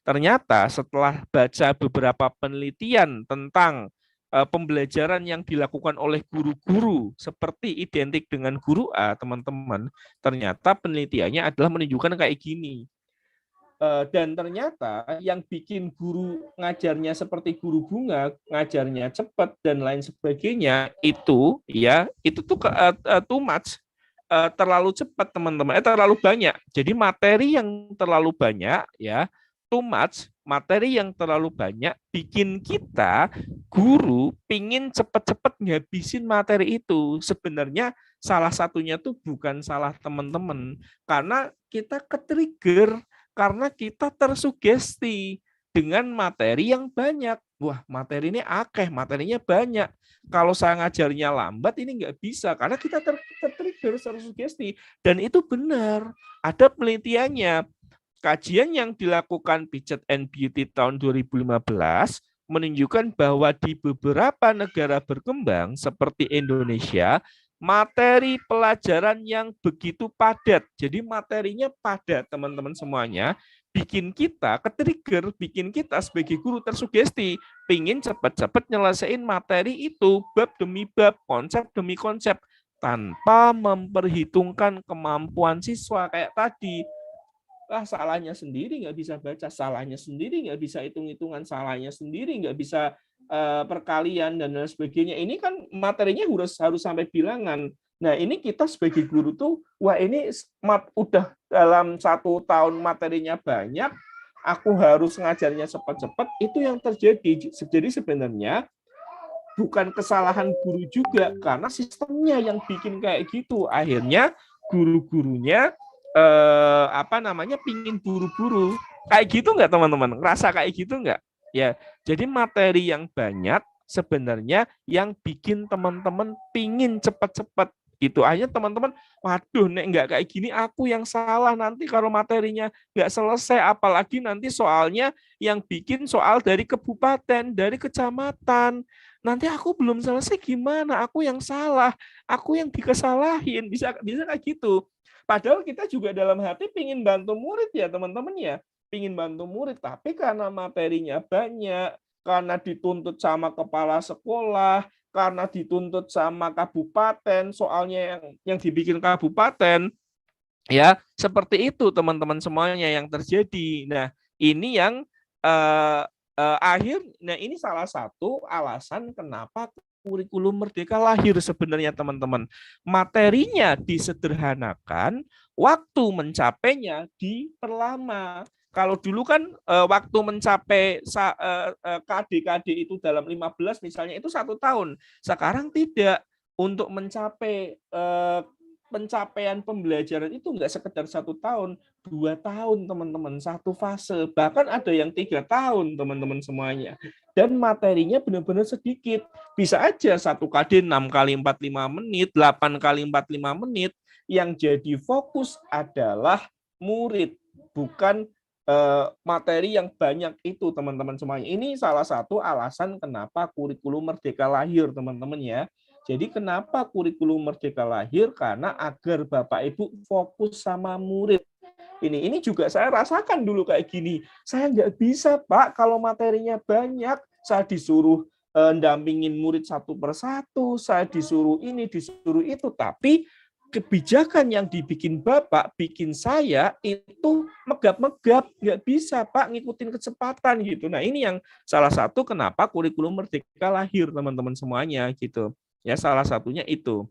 Ternyata setelah baca beberapa penelitian tentang pembelajaran yang dilakukan oleh guru-guru seperti identik dengan guru A, teman-teman, ternyata penelitiannya adalah menunjukkan kayak gini. Dan ternyata yang bikin guru ngajarnya seperti guru bunga, ngajarnya cepat dan lain sebagainya, itu ya itu tuh too much, terlalu cepat teman-teman, terlalu banyak. Jadi materi yang terlalu banyak ya, too much, materi yang terlalu banyak bikin kita guru pingin cepat-cepat ngabisin materi itu. Sebenarnya salah satunya tuh bukan salah teman-teman, karena kita ke-trigger, karena kita tersugesti dengan materi yang banyak. Wah, materi ini akeh, materinya banyak. Kalau saya ngajarnya lambat, ini nggak bisa, karena kita tertrigger, tersugesti. Dan itu benar, ada penelitiannya. Kajian yang dilakukan Piaget and Beauty tahun 2015 menunjukkan bahwa di beberapa negara berkembang seperti Indonesia, materi pelajaran yang begitu padat. Jadi materinya padat, teman-teman semuanya, bikin kita ke-trigger, bikin kita sebagai guru tersugesti, pingin cepat-cepat nyelesain materi itu, bab demi bab, konsep demi konsep, tanpa memperhitungkan kemampuan siswa kayak tadi. Salahnya sendiri nggak bisa baca, salahnya sendiri nggak bisa hitung-hitungan, salahnya sendiri nggak bisa perkalian dan lain sebagainya. Ini kan materinya harus sampai bilangan. Nah, ini kita sebagai guru tuh, wah ini udah dalam 1 tahun materinya banyak, aku harus ngajarnya cepat-cepat, itu yang terjadi. Jadi sebenarnya bukan kesalahan guru juga, karena sistemnya yang bikin kayak gitu. Akhirnya guru-gurunya pingin buru-buru. Kayak gitu nggak teman-teman? Ngerasa kayak gitu nggak? Ya, jadi materi yang banyak sebenarnya yang bikin teman-teman pingin cepat-cepat gitu. Akhirnya teman-teman, waduh, nek nggak kayak gini aku yang salah nanti kalau materinya nggak selesai, apalagi nanti soalnya yang bikin soal dari kabupaten, dari kecamatan. Nanti aku belum selesai gimana? Aku yang salah, aku yang dikesalahin, bisa bisa kayak gitu. Padahal kita juga dalam hati pingin bantu murid ya teman-teman ya, pingin bantu murid, tapi karena materinya banyak, karena dituntut sama kepala sekolah, karena dituntut sama kabupaten, soalnya yang dibikin kabupaten, ya seperti itu teman-teman semuanya yang terjadi. Nah ini yang nah ini salah satu alasan kenapa kurikulum Merdeka lahir sebenarnya teman-teman. Materinya disederhanakan, waktu mencapainya diperlama. Kalau dulu kan waktu mencapai KD-KD itu dalam 15 misalnya itu 1 tahun. Sekarang tidak. Untuk mencapai pencapaian pembelajaran itu nggak sekedar 1 tahun, 2 tahun teman-teman, satu fase, bahkan ada yang 3 tahun teman-teman semuanya. Dan materinya benar-benar sedikit, bisa aja 1 KD 6 kali 45 menit, 8 kali 45 menit, yang jadi fokus adalah murid, bukan materi yang banyak itu teman-teman semuanya. Ini salah satu alasan kenapa kurikulum Merdeka lahir teman-teman ya. Jadi kenapa kurikulum Merdeka lahir? Karena agar Bapak Ibu fokus sama murid. Ini juga saya rasakan dulu kayak gini. Saya nggak bisa Pak kalau materinya banyak. Saya disuruh dampingin murid satu persatu. Saya disuruh ini, disuruh itu. Tapi kebijakan yang dibikin Bapak, bikin saya itu megap-megap. Nggak bisa Pak ngikutin kecepatan gitu. Nah ini yang salah satu kenapa kurikulum Merdeka lahir teman-teman semuanya gitu. Ya, salah satunya itu.